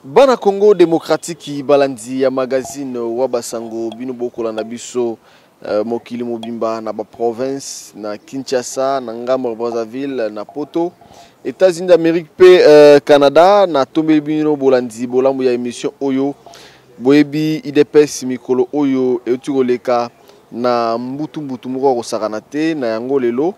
Bana Congo démocratique balandi ya magazine Wabasango bino bokola na biso mokili mobimba na ba province na Kinshasa na ngambo Brazzaville na Poto États-Unis d'Amérique pe Canada na tombe bino bolandi bolambo ya émission oyo boyebi IDPS mikolo oyo eutugoleka na mbutu moko kosakana te na yango lelo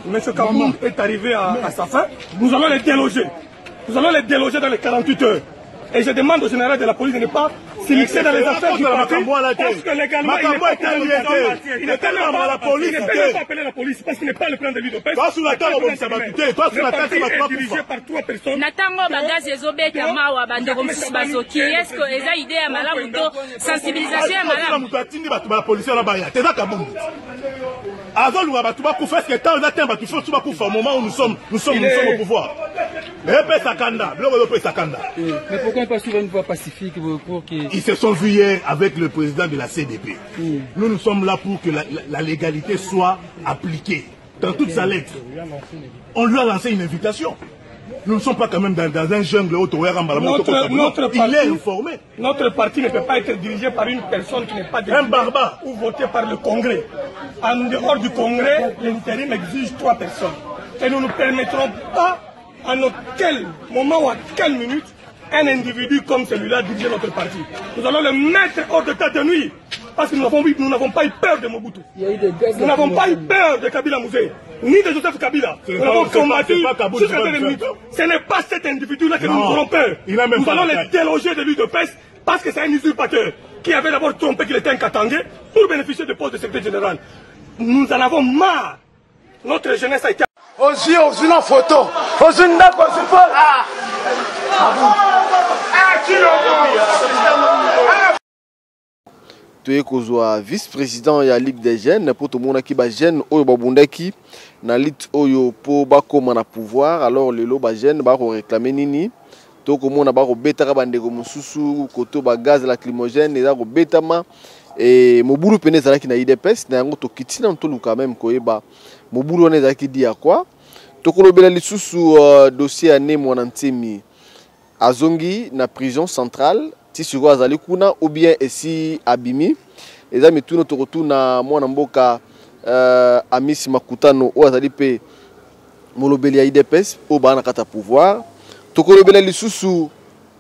M. Kaboum est arrivé à sa fin. Nous allons les déloger. Nous allons les déloger dans les 48 heures. Et je demande au général de la police de ne pas s'immiscer dans les affaires du parti. Parce que légalement, il n'est pas la police. Il ne peut pas appeler la police parce qu'il n'est pas le plan de l'UDPS. Toi, sur la table, on s'est battu. Toi, sur la table, c'est pas dirigé par 3 personnes. Natango bagage ezobeta mawa bandeko mususu bazoki. Est-ce que eza idée ya malamu to sensibilisation ya malamu? Mutatindi batu ba police na baya. Teza Kaboum. Avant nous abattu ba kufa ce que temps d'attendre batu faut tuba kufa au moment où nous sommes au pouvoir. Mais Sakanda, le Sakanda. Mais pourquoi pas suivre une voie pacifique pour qu'ils... Ils se sont vus hier avec le président de la CDP. Nous sommes là pour que la légalité soit appliquée dans toute sa lettre. On lui a lancé une invitation. Nous ne sommes pas quand même dans un jungle il est informé. Notre parti ne peut pas être dirigé par une personne qui n'est pas un barbare ou voté par le Congrès. En dehors du Congrès, l'intérim exige 3 personnes. Et nous ne permettrons pas à quel moment ou à quelle minute un individu comme celui-là diriger notre parti. Nous allons le mettre hors de tête de nuit. Parce que nous n'avons pas eu peur de Mobutu. Nous n'avons pas eu peur de Kabila Mouzé, ni de Joseph Kabila. Nous avons combattu jusqu'à la minute. Ce n'est pas cet individu-là que nous aurons peur. Nous allons les déloger de l'UDPS parce que c'est un usurpateur qui avait d'abord trompé qu'il était un Katangé pour bénéficier de poste de secrétaire général. Nous en avons marre. Notre jeunesse a été... Aujourd'hui, une photo. Aujourd'hui, une Tu es vice-président de la Ligue des jeunes pour tout le monde qui est jeune oyo babundaki na lit oyo po bakoma na pouvoir alors lelo ba jeune ba réclamer nini to ko mona ba ko betaka bandeko mususu koto ba gaz lacrymogène eza ko betama et mobulu pene zalaki na IDPS na yango to kitina ntolu quand même koyeba mobulu on ezaki di ya quoi tokolobela lisusu dossier ya Nemo Ntemi azongi na prison centrale ti siko azali kuna ou bien esi abimi eza mituna tokotuna mwana mboka Amisi Makutano o azali pe molobeli ya IDPS o bana kata pouvoir tokolobela lisusu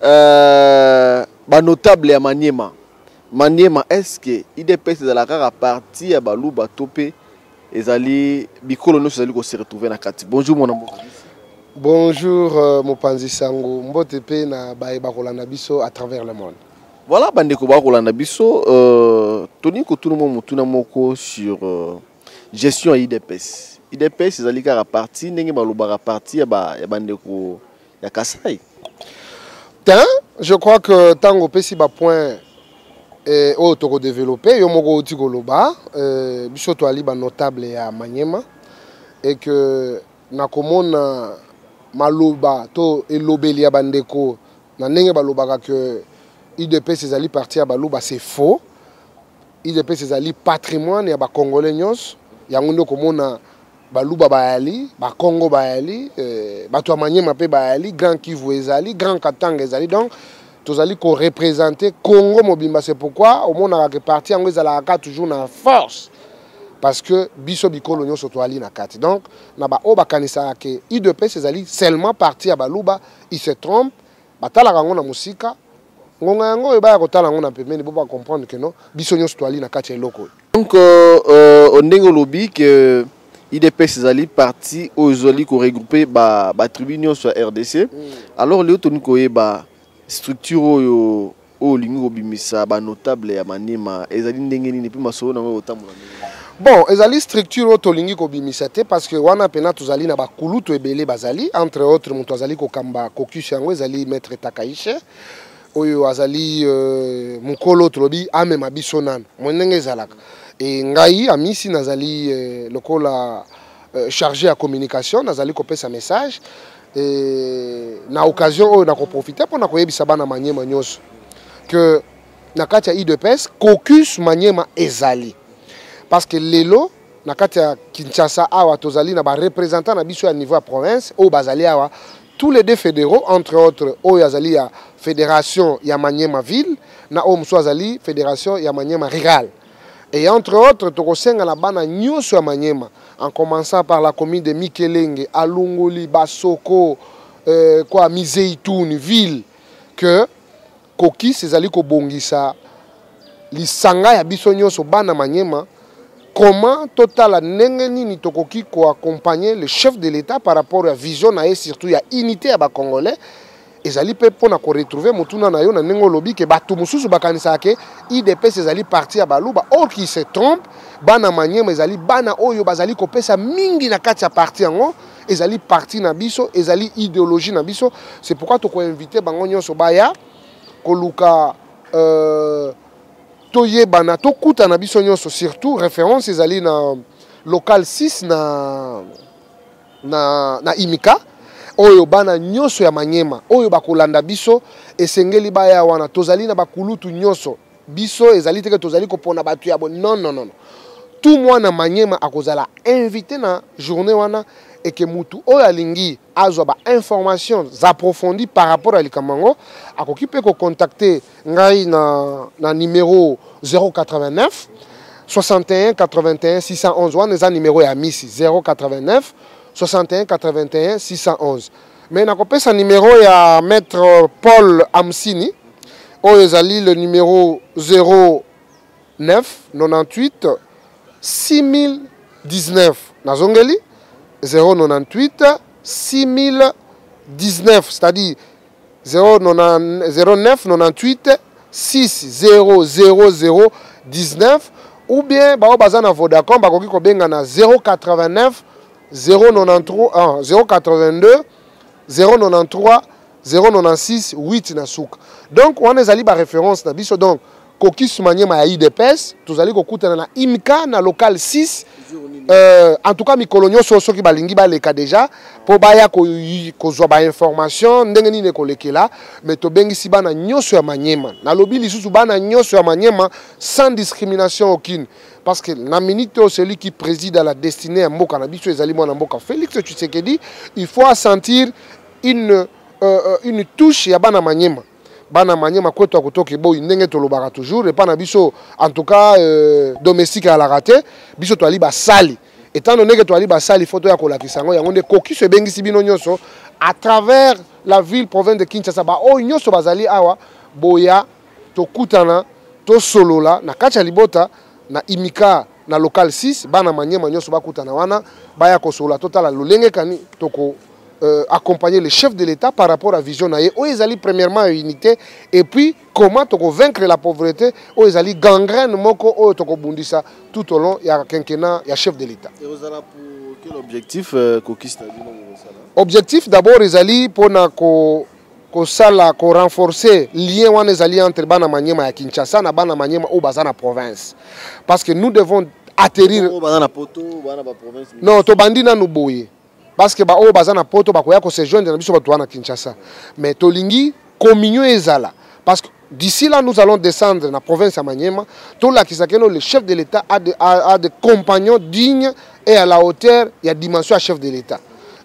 ba notable ya Maniema est-ce que IDPS ezala kaka parti ya baluba topé ezali bikolo no ezali ko se retrouver na kati. Bonjour mon amour. Bonjour Mopanzi Sango mbote pe na baeba kolanda biso à travers le monde. Voilà bandeko ba kolanda biso toni ko tout le monde mutuna moko sur gestion ya IDPS. IDPS ezali kaka parti ndenge baluba parti ya bandeko ya Kasai. Je crois que tango pesi ba point au toko développé yo moko oti koloba biso to ali ba notable ya Maniema et que na komona maloba to elobeli ya bandeko na ndenge balobaka que IDPS ezali parti ya baluba c'est faux. IDPS ezali patrimoine ya ba congolais nyos yango ndo komona baluba bayali ba Congo bayali bato ya Maniema pe bayali Grand Kivu ezali Grand Katanga ezali donc tozali ko représenter Congo mobimba. C'est pourquoi au monde a parti yango ezalaka toujours na force parce que biso bikolo nyonso to ali na kati. Donc na ba o bakanisa ke IDPS ezali seulement parti ya baluba, il se trompe batalaka ngo na musika ngonga yango eba ya kotala ngo na pembeni bo ba comprendre que non biso nyonso to ali na kati eloko. Donc ndenge lobi que IDPS ezali parti ozoli ko regrouper ba tribu nyonso ya RDC. Alors le toni ko yeba structure oyo lingi obimisa ba notable ya Maniema ezali ndenge nini pe masolo na otambola. Bon, ezali structure to lingi ko bimisa te parce que wana pena tozali na ba kulutu ebele bazali entre autres muto azali ko kamba caucus yango ezali maître Takaishe oyo azali mukolo tolobi amema biso nana monenge ezalaka et ngai Amisi nazali lokola chargé à communication nazali ko pesa message na occasion oyo na ko profiter pour na ko yebisa bana Maniema nyonso que na kati ya IDPS caucus Maniema ezali parce que lelo na kati ya Kinshasa awa tozali na ba représentant na biso ya niveau ya province o bazali awa tous les deux fédéraux entre autres o yazali ya fédération ya Maniema ville na o mso azali fédération ya Maniema rural et entre autres tokosenga na bana nyonso ya Maniema en commençant par la commune de Mikelenge, Alungoli, Basoko, quoi, Mizeitoun, ville, que Koki, Cezali Kobongisa, Lisanga ya Bisonyo so bana Maniema, comment total nengeni ni tokoki ko accompagner le chef de l'État par rapport à la vision et surtout à unité à Congolais. Ezali pe pona ko retrouver mutuna na yo na nengo lobi ke batu mususu bakanisa ke IDPS ezali parti ya baluba or qui se trompe bana Maniema ezali bana oyo bazali ko pesa mingi na kati ya parti yango ezali parti na biso ezali idéologie na biso. C'est pourquoi to ko inviter bango nyonso baya ko luka toye bana to kuta na biso nyonso surtout référence ezali na local 6 na Imika oyo bana nyonso ya Maniema oyo bakolanda biso esengeli baya wana tozali na bakulutu nyonso biso ezali teke tozali kopona batu ya non tout mwana Maniema akozala invité na journée wana et que mutu oyo alingi azwa ba information approfondies par rapport à likamango akoki pe ko contacter ngai na numéro 089 61 81 611 wana eza numéro ya Misi 089 61 81 611. Mais na kopesa numéro ya maître Paul Amsini oyo ezali le numéro 09 98 6019 nazongeli 098 6019 c'est-à-dire 09 98 6000 19 ou bien bao bazana Vodacom bakoki ko benga na 089 093 082 093 096 8 na suka. Donc on ezali ba référence na biso donc Kokis Manyema ya IDPS, tozali kokutana na IMCA na local 6. En tout cas mikolonyo soso ki balingi baleka déjà po baya kozwa ba information ndenge nini kolekela mais to bengisi bana nyoso ya Manyema na lobi lisusu bana nyoso ya Manyema sans discrimination aucune parce que na minute celui qui préside à la destinée ya mboka na biso ezali mwana mboka Félix Tshisekedi, il faut sentir une touche ya bana Manyema. Bana Manyema kwetu akotoke boy ndenge tolobaka toujours et pas na biso en tout cas domestique à la raté biso to ali ba sali étant donné que to ali ba sali photo ya kolakisa ngo yango nde koki se bengisi bino nyonso à travers la ville province de Kinshasa ba o nyonso bazali awa boya to kutana to solola na kacha libota na imika na local 6 bana Manyema nyonso ba kutana wana baya ko solola totala lolenge kani toko accompagner le chef de l'État par rapport à la vision naie où ils allaient premièrement à unité et puis comment to vaincre la pauvreté où ils allaient gangrène moko où to bundisa tout au long ya quinquennat ya chef de l'État. Et vous allez pour quel objectif objectif d'abord ils allaient pour na ko sala ko renforcer lien wana ils allaient entre bana Manyema ya Kinshasa na bana Manyema au bazana province parce que nous devons atterrir bana poto bana ba province non to bandina nous boye parce que ba o bazana poto bakoya ko se joindre na biso bato wana Kinshasa mais tolingi communion ezala parce que d'ici là nous allons descendre na province ya Manyema to la kisakeno le chef de l'État a des compagnons dignes et à la hauteur il y a dimension à chef de l'État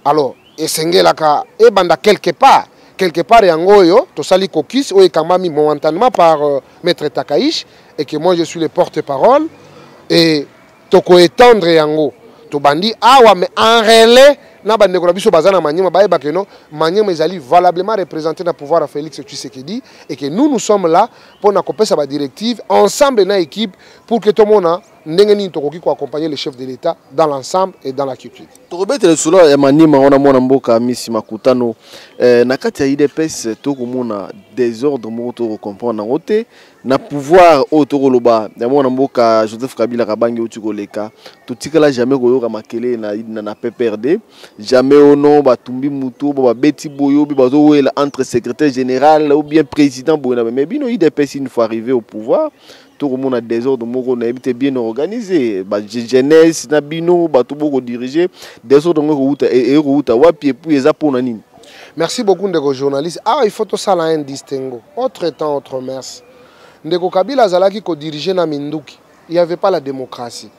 alors esengela ka e banda quelque part yangoyo to sali kokis o ekambami momentanément par maître Takaish et que moi je suis le porte-parole et toko étendre yango to bandi awa mais en relais na bandeko na biso bazana Manyema baeba que non Manyema ezali valablement représenté na pouvoir à Félix Tshisekedi et que nous sommes là pour na kopesa ba directive ensemble na équipe pour que tout le monde ndenge nini tokoki ko accompagner le chef de l'État dans l'ensemble et dans la culture. Tokobete le solo ya Manyema ona mona mboka misi makutano na kati ya IDPS tokomona désordre mo to comprendre ngote na pouvoir otokoloba ya mona mboka Joseph Kabila kabangi otukoleka totikala jamais koyoka makele na PPRD jamais ono batumbi muto ba beti boyo bi bazowela entre secrétaire général ou bien président boyo mais bino IDPS une fois arrivé au pouvoir tout le monde a désordre moko na habité bien organisé ba jeunesse na bino ba to boko diriger désordre moko route wapi et puis eza pona nini. Merci beaucoup ndeko journaliste. Ah il faut tout ça là un distinguo autre temps autre mers ndeko Kabila zalaki ko diriger na Minduki il y avait pas la démocratie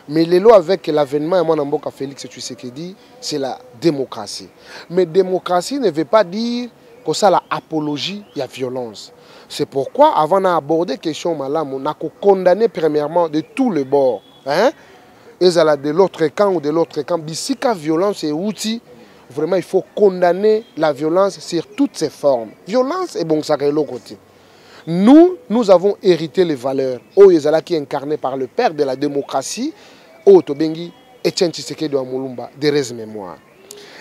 mais lelo avec l'avènement de mwana mboka Félix Tshisekedi c'est la démocratie mais démocratie ne veut pas dire que ça la apologie il y a violence. C'est pourquoi, avant d'aborder la question, on a condamné premièrement de tous les bords. Hein? Et de l'autre camp ou de l'autre camp. Si la violence est outil, vraiment il faut condamner la violence sur toutes ses formes. Violence est bon, ça est l'autre côté. Nous avons hérité les valeurs. Qui est incarné par le père de la démocratie, Tobengi Etienne Tshisekedi wa Mulumba, des mémoire.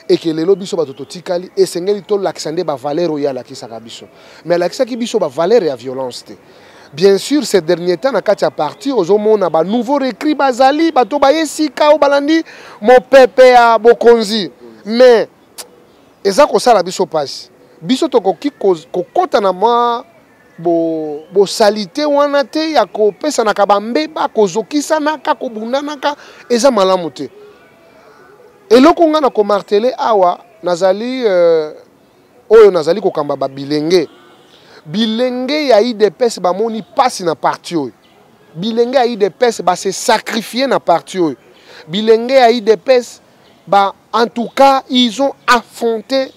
Et que les lobbies sont totikali et sengeli to l'accender ba valeur ya la kisaka biso mais l'accès qui biso ba valeur ya violence te. Bien sûr ces derniers temps na kati ya parti ozomona ba nouveau recrit bazali bato ba yesika o balandi mo pepe ya bokonzi mais eza ko sala biso passe biso to ko kokota na ma bo salité wana te ya ko pesa na kabambeba ko zokisa naka ko bundanaka eza malamu te. Et là, on a martelé awa nazali oyo nazali ko kamba ba bilenge ya IDPS ba moni passe na parti oyo bilenge ya IDPS ba se sacrifier na parti oyo bilenge ya IDPS ba en tout cas ils ont affronté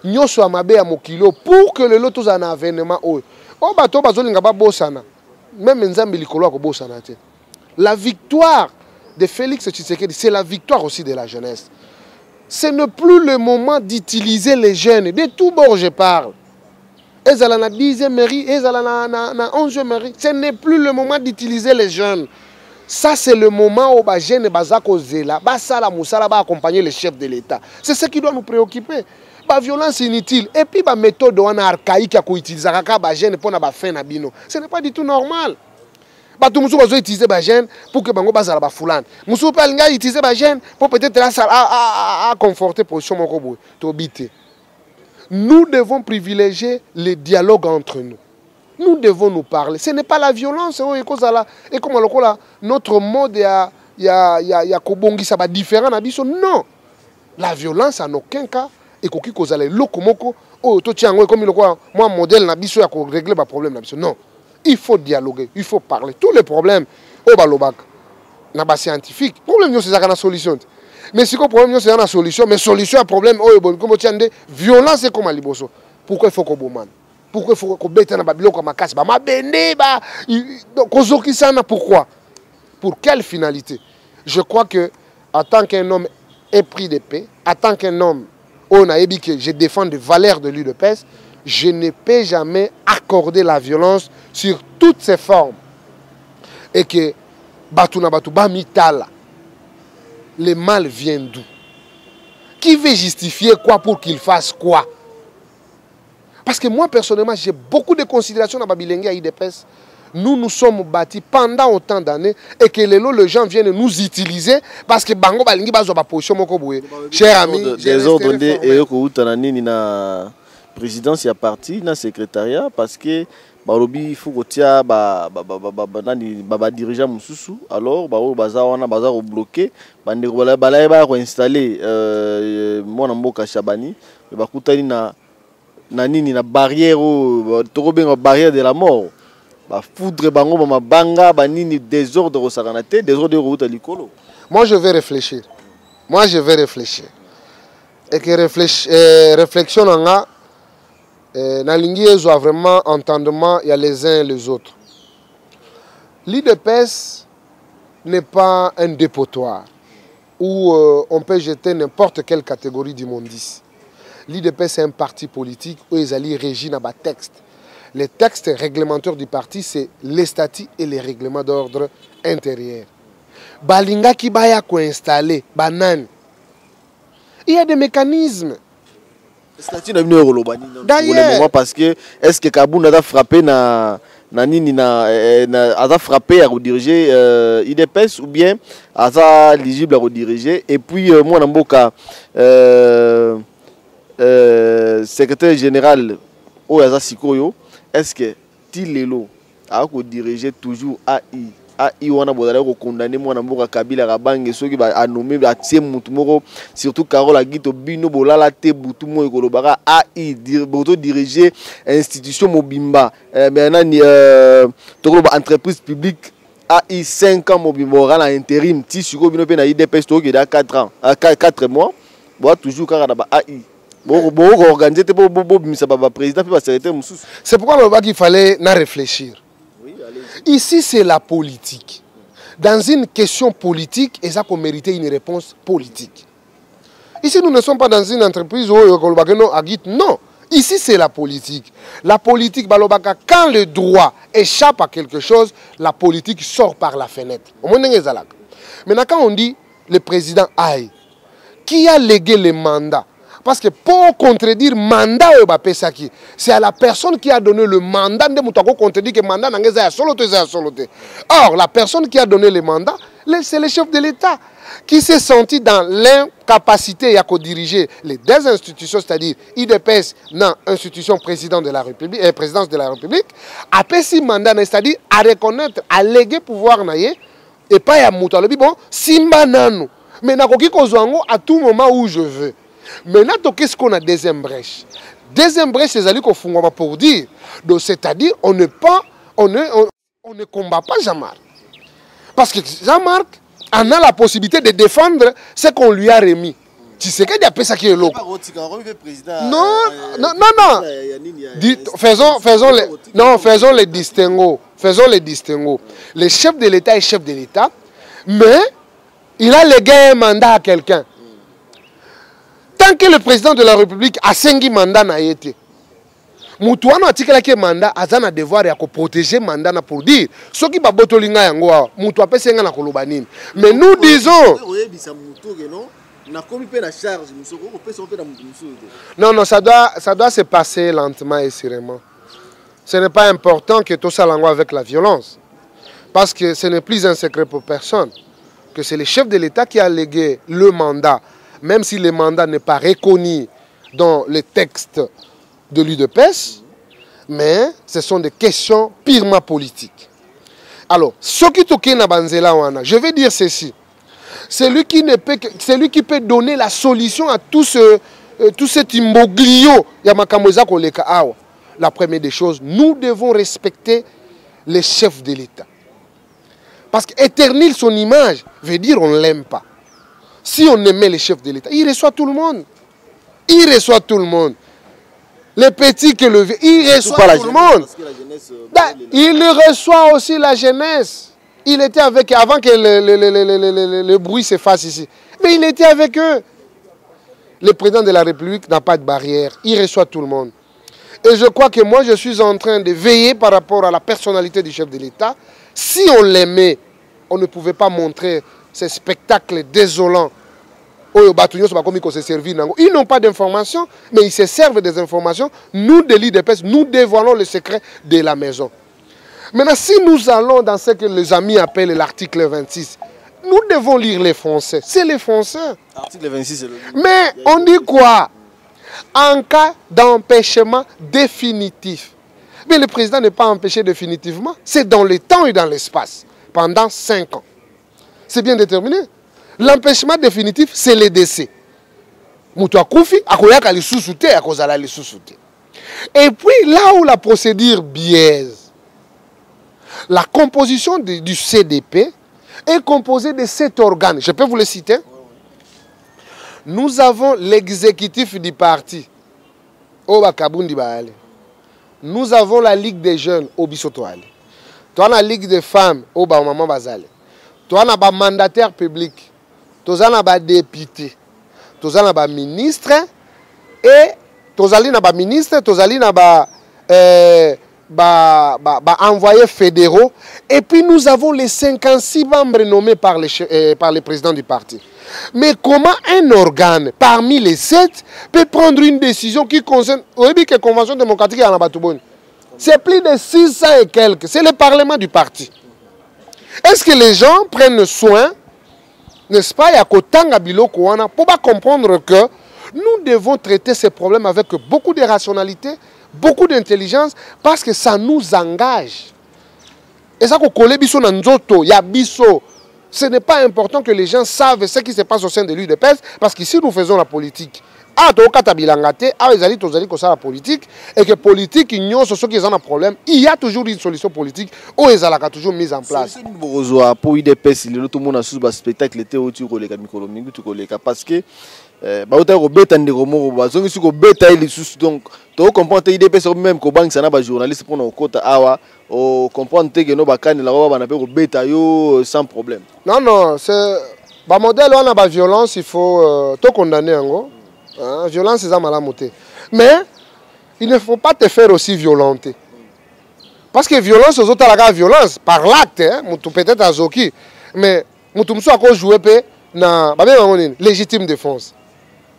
nyoso ya mabe ya mokilo pour que le loto za na avènement oyo o bato bazolinga ba bosana même nzambe likolo ko bosana te. La victoire de Félix Tshisekedi, c'est la victoire aussi de la jeunesse. Ce n'est plus le moment d'utiliser les jeunes. De tout bord, je parle. Ils ont la 10e mairie, ils ont la 11e mairie. Ce n'est plus le moment d'utiliser les jeunes. Ça, c'est le moment où les jeunes vont accompagner le chef de l'État. C'est ce qui doit nous préoccuper. La violence inutile. Et puis, la méthode archaïque qu'on utilise les jeunes pour faire la bino. Ce n'est pas du tout normal. Bato musu bazo utiliser ba jeune pour que bango bazala ba fulane musu pa linga utiliser ba jeune pour peut-être à conforter position moko boy to bité. Nous devons privilégier le dialogue entre nous. Nous devons nous parler. Ce n'est pas la violence. Et comme notre mode il y a Kobongi, ça va différent. Non. La violence, en aucun cas, et koki kozale lokomoko, oh, to tiango, comme il quoi, moi, modèle, nabiso, ya ko régler ma problème, nabiso. Non. Il faut dialoguer, il faut parler. Tous les problèmes, oh, balobak, naba scientifique. Problème, c'est ça qu'on a solution. Mais si le problème, c'est une solution, mais solution à problème, oh, bon, comme tu as dit, violence, c'est comme à Liboso. Pourquoi il faut qu'on bomane? Pourquoi il faut qu'on bête dans Babylone comme ma casse? Ma bende, pourquoi? Pour quelle finalité? Je crois que, en tant qu'un homme épris de paix, en tant qu'un homme, on a dit que je défends des valeurs de l'UDPS, je ne peux jamais accorder la violence sur toutes ses formes. Et que, Batuna Batuba Mitala, le mal vient d'où? Qui veut justifier quoi pour qu'il fasse quoi? Parce que moi, personnellement, j'ai beaucoup de considérations dans Babilengue à IDPS. Nous nous sommes bâtis pendant autant d'années et que les gens viennent nous utiliser parce que Bango Balingi bazo ba position moko boye. Cher ami, des ordres et que na présidence ya parti na secrétariat parce que balobi il faut kotia ba dirigeant mususu alors baza wana baza ko bloquer bande ko bala ko installer mona mboka Chabani ba kutani na nini na barrière to benga barrière de la mort. Foudre bango ba mabanga ba nini désordre au saranate désordre route à l'icolo. Moi je vais réfléchir. Et que réflexion nga na lingi ezo vraiment entendement il y a les uns et les autres. L'IDPS n'est pas un dépotoir où on peut jeter n'importe quelle catégorie d'immondice. L'IDPS est un parti politique où ils allaient régir dans des textes. Les textes réglementaires du parti, c'est les statuts et les règlements d'ordre intérieur. Balinga qui baya ko installer, banane. Il y a des mécanismes. D'ailleurs, parce que est-ce que Kaboun a frappé a frappé à rediriger IDPS ou bien a éligible à rediriger et puis moi Namboka secrétaire général au Yaza Sikoyo. Est-ce que Tilelo a dirigé toujours AI wana bodala ko condamner moi Namboka Kabila Rabange soki ba nommé ba tie mutu moko surtout Carole Agito bino bolala te butu mo ekolobaka AI boto diriger institution mobimba maintenant ni tokoloba entreprise publique AI 5 ans mobimba ora intérim ti siko bino pe na IDPS to ke da 4 ans 4 mois bo toujours kaka na ba AI. C'est pourquoi il fallait réfléchir. Ici, c'est la politique. Dans une question politique, et ça peut mériter une réponse politique. Ici, nous ne sommes pas dans une entreprise où non. Ici, c'est la politique. La politique, quand le droit échappe à quelque chose, la politique sort par la fenêtre. Maintenant, quand on dit le président Aïe, qui a légué le mandat? Parce que pour contredire le mandat, c'est à la personne qui a donné le mandat de contredire que le mandat n'est solo. Or, la personne qui a donné le mandat, c'est le chef de l'État qui s'est senti dans l'incapacité à diriger les deux institutions, c'est-à-dire IDPS, non, institution présidence de la République, après ce mandat, c'est-à-dire à reconnaître, à léguer pouvoir, et pas à Moutalobi, bon, Simba Nanou. Mais à tout moment où je veux. Maintenant, qu'est-ce qu'on a deuxième brèche? Deuxième brèche, c'est ce qu'on fait pour dire. C'est-à-dire, on ne combat pas Jean-Marc. Parce que Jean-Marc en a la possibilité de défendre ce qu'on lui a remis. Tu sais qu'il y a pas ça qui est lourd. Non. Faisons les distinguos. Le chef de l'État est chef de l'État, mais il a légué un mandat à quelqu'un. Tant que le président de la République a 5 mandats na été, Moutouano a dit que mandat a un devoir de protéger le mandat pour dire ce qui va botolinga yango Moutou pe senga na kolobanini. Mais nous disons non, ça doit se passer lentement et sereinement. Ce n'est pas important que tout ça l'envoie avec la violence. Parce que ce n'est plus un secret pour personne. Que c'est le chef de l'État qui a légué le mandat. Même si le mandat n'est pas reconnu dans les textes de l'UDPS, Mais ce sont des questions purement politiques. Alors, ce qui toque na banzela wana, je vais dire ceci. Celui qui peut donner la solution à tout cet imbroglio, la première des choses, nous devons respecter les chefs de l'État. Parce qu'éternir son image veut dire on ne l'aime pas. Si on aimait les chefs de l'État, il reçoit tout le monde. Il reçoit tout le monde. Les petits que le vieux, il reçoit tout le monde. Il reçoit aussi la jeunesse. Il était avec eux avant que le bruit se fasse ici. Mais il était avec eux. Le président de la République n'a pas de barrière. Il reçoit tout le monde. Et je crois que moi, je suis en train de veiller par rapport à la personnalité du chef de l'État. Si on l'aimait, on ne pouvait pas montrer ces spectacles désolants. Ils n'ont pas d'informations, mais ils se servent des informations. Nous, de l'IDPS, nous dévoilons le secret de la maison. Maintenant, si nous allons dans ce que les amis appellent l'article 26, nous devons lire les Français. C'est les Français. L'article 26, c'est le... Mais on dit quoi? En cas d'empêchement définitif. Mais le président n'est pas empêché définitivement. C'est dans le temps et dans l'espace. Pendant 5 ans. C'est bien déterminé. L'empêchement définitif, c'est le décès. Et puis, là où la procédure biaise, la composition du CDP est composée de 7 organes. Je peux vous les citer. Nous avons l'exécutif du parti. Nous avons la Ligue des jeunes au Bissotoale. Nous avons la Ligue des femmes au Maman Bazale. Nous avons un mandataire public. Nous avons un député. Nous avons un ministre. Et nous avons un ministre. Nous avons envoyés fédéraux. Et puis nous avons les 56 membres nommés par les présidents du parti. Mais comment un organe parmi les 7 peut prendre une décision qui concerne... Vous savez que la Convention démocratique est en Abatouboune. C'est plus de 600 et quelques. C'est le Parlement du parti. Est-ce que les gens prennent soin, n'est-ce pas, pour comprendre que nous devons traiter ces problèmes avec beaucoup de rationalité, beaucoup d'intelligence, parce que ça nous engage. Et ça, ce n'est pas important que les gens savent ce qui se passe au sein de l'UDPS, parce qu'ici nous faisons la politique. La politique, et que politique ignore ce qui est un problème, il y a toujours une solution politique où ils ont toujours mise en place. Pour l'UDPS, tout le monde a un spectacle parce que donc tu comprends que l'UDPS même que banque sana ba journaliste pour nos côtes awa o comprendre que no bakani la ba na pe beta yo sans problème. Non non, c'est ba modèle on a ba violence, il faut tout condamner en violence c'est ça malamoté. Mais il ne faut pas te faire aussi violenter. Parce que violence aux autres la violence par l'acte peut-être à Zoki mais mutumso a joué na ba légitime défense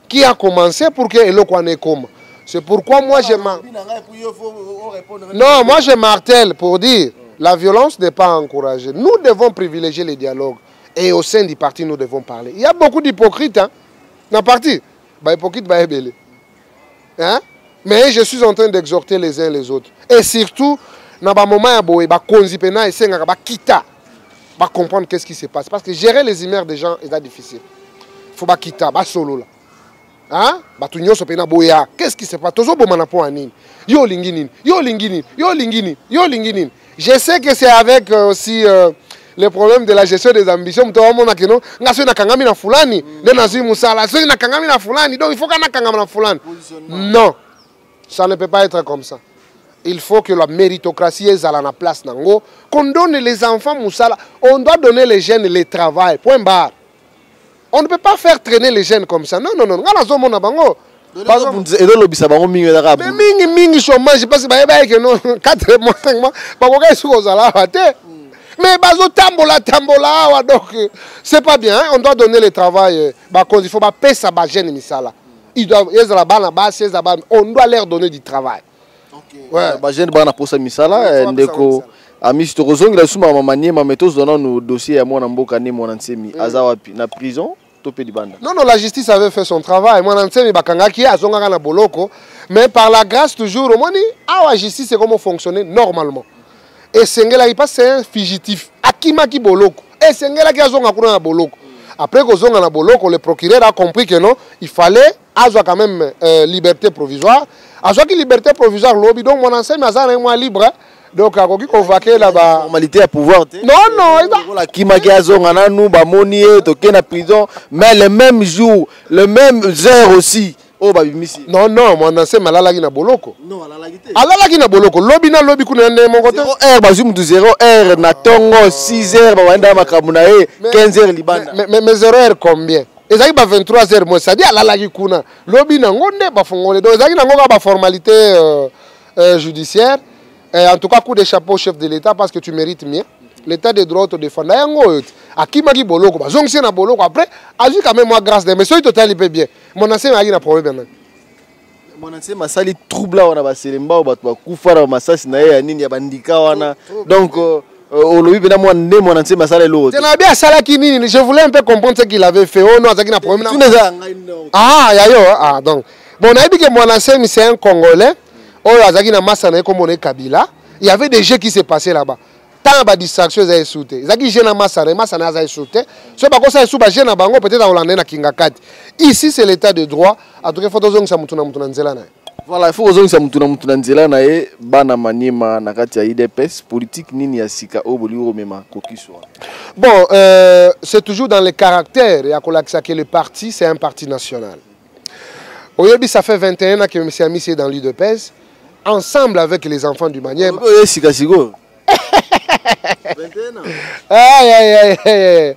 qui a commencé pour que l'Okwane comme. C'est pourquoi moi je martèle pour dire la violence n'est pas encouragée. Nous devons privilégier les dialogues. Et au sein du parti, nous devons parler. Il y a beaucoup d'hypocrites dans le parti. Hein? Mais je suis en train d'exhorter les uns les autres. Et surtout, dans le moment où il y a comprendre qu'est-ce qui se passe. Parce que gérer les humeurs des gens est difficile. Il faut quitter, solo là. Hein? Qu'est-ce qui se passe? Je sais que c'est avec aussi le problème de la gestion des ambitions. Donc il faut non, ça ne peut pas être comme ça. Il faut que la méritocratie est à la place. Qu'on donne les enfants Moussala. On doit donner les jeunes le travail. Point barre. On ne peut pas faire traîner les jeunes comme ça. Non, non, non. Mais mingi chômage, je pense que non, 4 mois, 5 mois, mais tambola, donc c'est pas bien. On doit donner le travail. Il faut pas payer ça, on doit leur donner du travail. Amis, tu as ma manière, ma méthode donnant nos dossiers à mon amboka né mon ansemi. Azawapi na prison. topé libanda. Non, non, la justice avait fait son travail. Moi, je sais bakangaki azonga na boloko, mais par la grâce toujours, au moni, la justice c'est comment fonctionner normalement. Et Sengela il passe c'est un fugitif. Akimaki boloko. Et Sengela qui azonga kuna na boloko. Après que zonga na boloko, le procureur a compris que non, il fallait avoir quand même liberté provisoire. Avoir qui liberté provisoire lobby donc mon ancien mazan est moins libre. Donc à qui convoqué là-bas. Formalité à pouvoir. Non non. Voilà qui m'a zonga na nous ba monier toké na prison mais le même jour, le même heure aussi. Oh babimisi. Non non, mon ancien malalagi na boloko. Non, alalagi. Alalagi na boloko. Lobby na lobby kuna ndé mon côté. 0h bazum du 0h na tongo 6h ba wanda makamuna 15h libanda. Mais 0h combien? Ezaki ba 23h moi ça dit alalagi kuna. Lobby na ngonde ba fongole. Donc ezaki na ngonga ba formalité judiciaire. En tout cas coup de chapeau au chef de l'État parce que tu mérites mieux. L'État de droit te défend. Yango akimaki boloko ba zongsi na boloko après aji quand même moi grâce de mais soy total il peut bien. Mon ancien a un problème maintenant. Mon ancien masali trouble wana ba selemba ba to kufa na masasi na ya nini ya bandika wana. Donc olobi bena moi ndé mon ancien masala lo. C'est na bien sala ki nini, je voulais un peu comprendre ce qu'il avait fait. Oh non, azaki na problème. Ah yayo ah donc bon on a dit que mon ancien c'est un Congolais. Oh azaki na masana comme on est Kabila. Il y avait des jeux qui s'est passé là-bas. Tant de distractions ont sauté. Zaki jeune masana a sauté. Ce pas comme ça sous ba jeune bango peut-être à Hollande na Kingakati. Ici c'est l'état de droit. À tout cas faut donc ça mutuna nzela na. Voilà, il faut que ça mutuna nzela na e bana maniema na kati ya IDPS politique nini ya sika oboli romema kokiso. Bon, c'est toujours dans les caractères. Il y a que le parti c'est un parti national. Oyebi ça fait 21 ans que M. Amissi est dans l'IDPS ensemble avec les enfants du Maniema. Sika sigo. 21 ans. Aïe, aïe, aïe.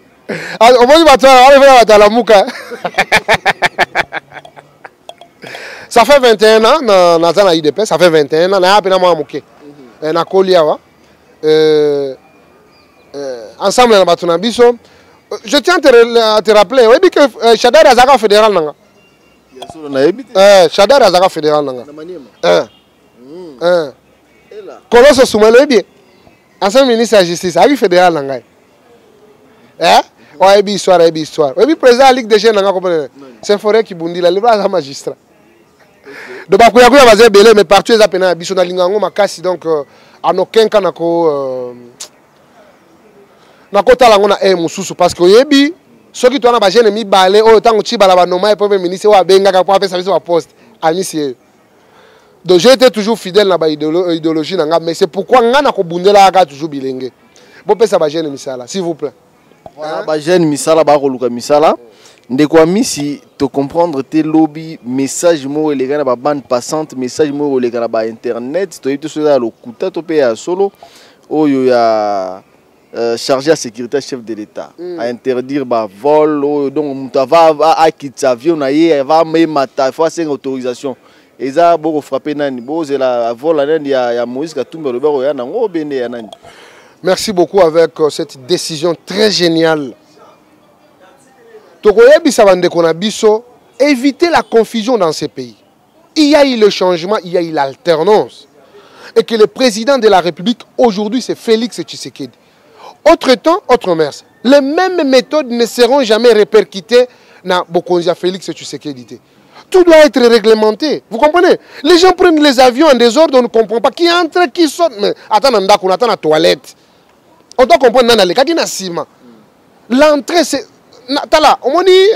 On va dire la mouka. Ça fait 21 ans dans la IDP, ça fait 21 ans, na moi mouké. Na Koliawa. Ensemble na batuna biso. Je tiens à te rappeler, oui que Chadar Azaka fédéral nanga. Chadar Azaka fédéral nanga. Colosso Soumalo bien. Ancien ministre de la Justice, il fédéral nangai. Ouais, histoire. Oui, président de la Ligue des Jeunes, c'est Forêt qui bondi la libre magistrat. Donc, il y a des belé, mais partout les appels ils sont dans l'ingango makasi donc en aucun cas nako talango na mususu parce que yebi ceux qui tourna ba jeune mi balé o tango chi bala ba noma premier ministre wa benga ka pour faire service wa poste amici. Donc j'ai été toujours fidèle à ma idéologie, mais c'est pourquoi je suis toujours bilingue. Bon, ça va gêner misala, s'il vous plaît. Voilà, bah gêne misala, bah roluka misala. Ndekwa misi te comprendre tes lobby message mo les gars ba bande passante message mo les gars ba internet to yito soda lo kuta to pe ya solo oyo ya chargé à sécurité chef de l'État à interdire bah vol donc mutava a kitsa avion na ye va me mata faut avoir autorisation. Et ça, beaucoup frappé nani. Bon, c'est la vol il y a Moïse Katumba le baro ya nango bene ya nani. Merci beaucoup avec cette décision très géniale. Tokoyebi sabande konabiso, éviter la confusion dans ces pays. Il y a eu le changement, il y a eu l'alternance. Et que le président de la République aujourd'hui c'est Félix Tshisekedi. Autre temps, autre mœurs. Les mêmes méthodes ne seront jamais répercutées dans Bokonja Félix Tshisekedi. Tout doit être réglementé. Vous comprenez? Les gens prennent les avions en désordre, on ne comprend pas. Qui entre, qui sort. Mais attends, on attend la toilette. On doit comprendre. L'entrée, c'est... On dit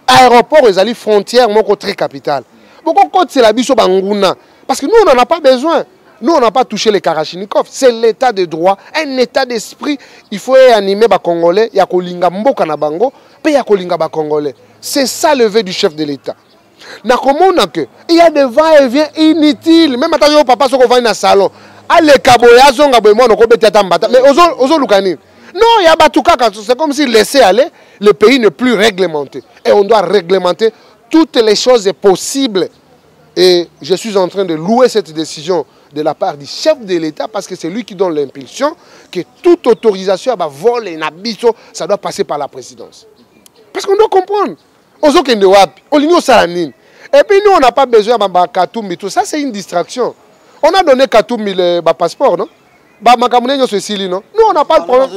aéroport, les alliés frontières, mon très capitale. Pourquoi c'est la biso banguna? Parce que nous, on n'en a pas besoin. Nous, on n'a pas touché les Karachnikov. C'est l'état de droit, un état d'esprit. Il faut animer les Congolais. Il y a Kolinga Mboka na bango, puis il y a Kolinga Congolais. C'est ça le vœu du chef de l'État. Il y a des va-et-vient inutiles. Même quand papa va dans le salon, allez, mais non, il y a Batouka, c'est comme si laisser aller, le pays n'est plus réglementé. Et on doit réglementer toutes les choses possibles. Et je suis en train de louer cette décision de la part du chef de l'État parce que c'est lui qui donne l'impulsion que toute autorisation à vol et nabiso, ça doit passer par la présidence. Parce qu'on doit comprendre. Et puis nous, on n'a pas besoin de Katoum et tout ça, c'est une distraction. On a donné Katoum le passeport, non? Nous, on n'a pas le problème.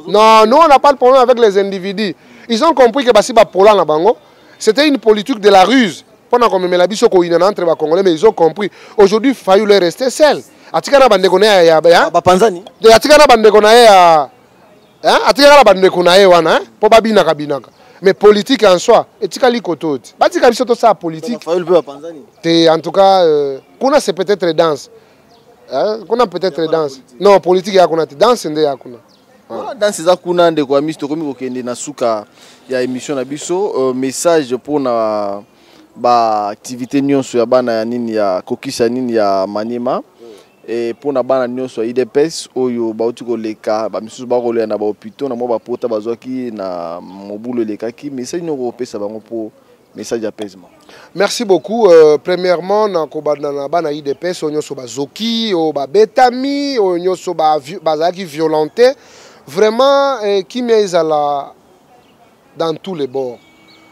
Non, nous, on n'a pas le problème avec les individus. Ils ont compris que Basi Bapola na bango, c'était une politique de la ruse. Pendant qu'on me met la biso ko inana entre les Congolais, mais ils ont compris. Aujourd'hui, il fallait rester seul. Atikana bande konaye ya Bapanzani. De atikana bande konaye ya atikana bande konaye wana po babina kabinaka. Mais politique en soi, etikali kototi. Batika biso to ça politique. Fallait le Bapanzani. En tout cas, kuna c'est peut-être danse. Kuna peut-être danse. Non, politique ya kuna danse nde ya kuna. Dans ces akuna de quoi misto komi kokende na suka ya émission na biso message pour na ba activité nyonso ya bana ya nini ya kokisa nini ya Maniema et pour na bana nyonso ya IDPS oyo bauti koleka ba misusu ba kolela na ba hôpitaux na mo ba pota bazwaki na mobulo lekaki message nyoko pesa bango pour message d'apaisement. Merci beaucoup. Premièrement, na bana IDPS onyoso bazoki o ba betami onyoso bazaki violenté. Vraiment, qui m'ezala dans tous les bords.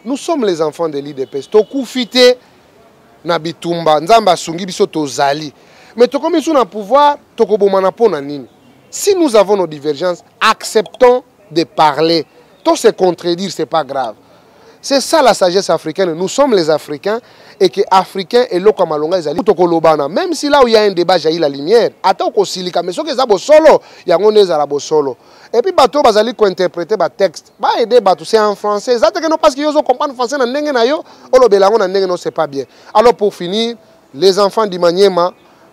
Nous sommes les enfants de l'IDPS. Toku fite na bitumba, nzamba sungi biso tozali. Mais toko misu na pouvoir, toko bomana pona nini. Si nous avons nos divergences, acceptons de parler. Tout se contredire, c'est pas grave. C'est ça la sagesse africaine. Nous sommes les Africains et que Africains et l'oko malonga ezali toko lobana. Même si là où il y a un débat, jaillit la lumière. Attends ko silika, mais ce que ça bo solo, yango neza la bo solo. Et puis bateau bazali ko interpréter ba texte. Ba aider bateau c'est en français. Ça que non parce que yo comprendre français na ndenge na yo, olobelango na ndenge non c'est pas bien. Alors pour finir, les enfants du Maniema,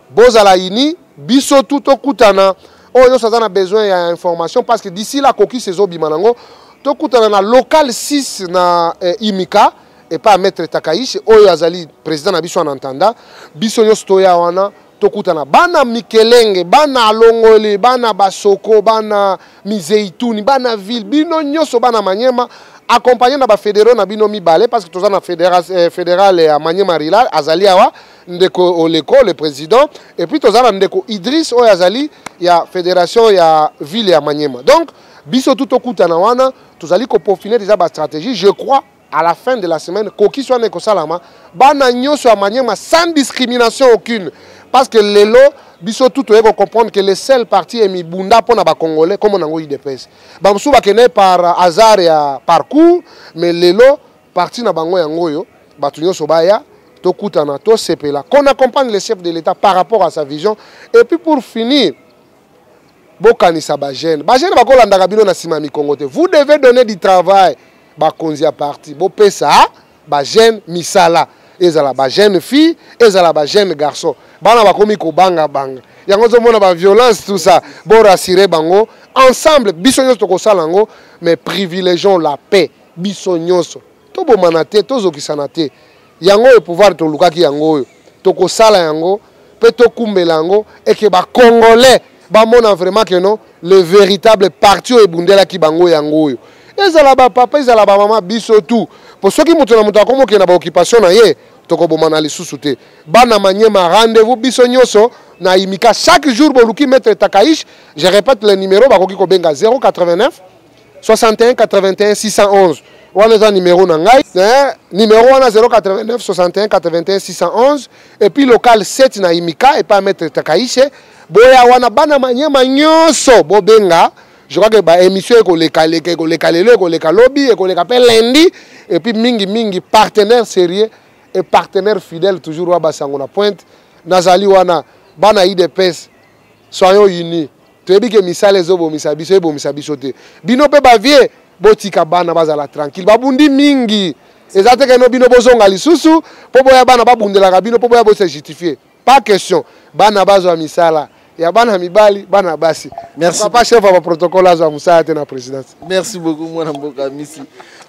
bozala ini, biso tout okutana. Oh yo ça a besoin d'information parce que d'ici là koki sezo bimanango. Tokutana na local 6 na Imika et pas maître Takaishi oyo azali président na biso en entendant biso nyos toya wana tokutana bana Mikelenge bana Longole bana Basoko bana Mizeituni bana ville bino nyoso bana Maniema accompagné na ba fédéraux na bino mibale parce que toza na fédéral ya Maniema Rila azali awa ndeko Oleko le président et puis toza na ndeko Idriss oyo azali ya fédération ya ville ya Maniema. Donc biso tout okutana wana tozali ko peaufiner déjà ba stratégie. Je crois à la fin de la semaine koki soit neko salama bana nyoso ya Maniema sans discrimination aucune parce que lelo biso tout oyeko comprendre que le seul parti est mibunda pona ba congolais comme nango IDPS ba musu ba kene par hasard ya parcours mais lelo parti na bango yango yo batu nyoso baya tokutana to sepela qu'on accompagne le chef de l'État par rapport à sa vision. Et puis pour finir bokanisa ba jeune bakolanda bino na sima mikongo te. Vous devez donner du travail ba konzi a parti bo pesa ba jeune misala ezala ba jeune fille ezala ba jeune garçon bana bakomi ko banga yango zo mona ba violence tout ça bo rassurer bango ensemble biso nyonso to ko salango mais privilégions la paix biso nyonso to bo manate to zokisana te yango e pouvoir to lukaki yango to ko sala yango pe to kumbela yango et que ba congolais ba mona vraiment que non le véritable parti au bundela ki bango yango yo ezala ba papa ezala ba mama biso tout pour ceux qui mutu na mutu akomo ke na ba occupation na ye toko bomana lisusu te bana Maniema rendez-vous biso nyoso na Imika chaque jour boluki maître Takaishi. Je répète le numéro bakoki ko benga 089 61 81 611 wana za numéro na ngai numéro wana 089 61 81 611 et puis local 7 na Imika et pas maître Takaishi boya wana bana Maniema nyoso bobenga. Je crois que ba émission ko leka lobby et ko leka pe lundi et puis mingi partenaire sérieux et partenaire fidèle toujours wa basango na pointe nazali wana bana IDPS soyons unis toyebi ke misale zobo misabiso ebo misabiso te bino pe ba vie botika bana bazala tranquille babundi mingi ezate ke no bino bozonga lisusu po boya bana babundela bino po boya bo se justifier pas question bana bazwa misala ya bana mibali bana basi. Merci papa chef wa protocole azo musala te na présidence. Merci beaucoup mwana mboka misi.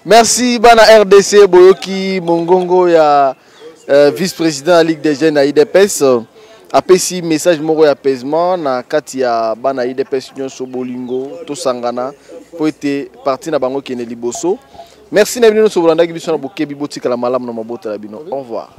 Merci bana RDC boyoki mongongo ya vice-président de la Ligue des jeunes à IDPS apesi message moko ya apaisement na kati ya bana IDPS nyonso bolingo to sangana po ete parti na bango kene liboso. Merci na bino so bolanda ki biso na bokebi botika la malamu na mabota la bino. Au revoir.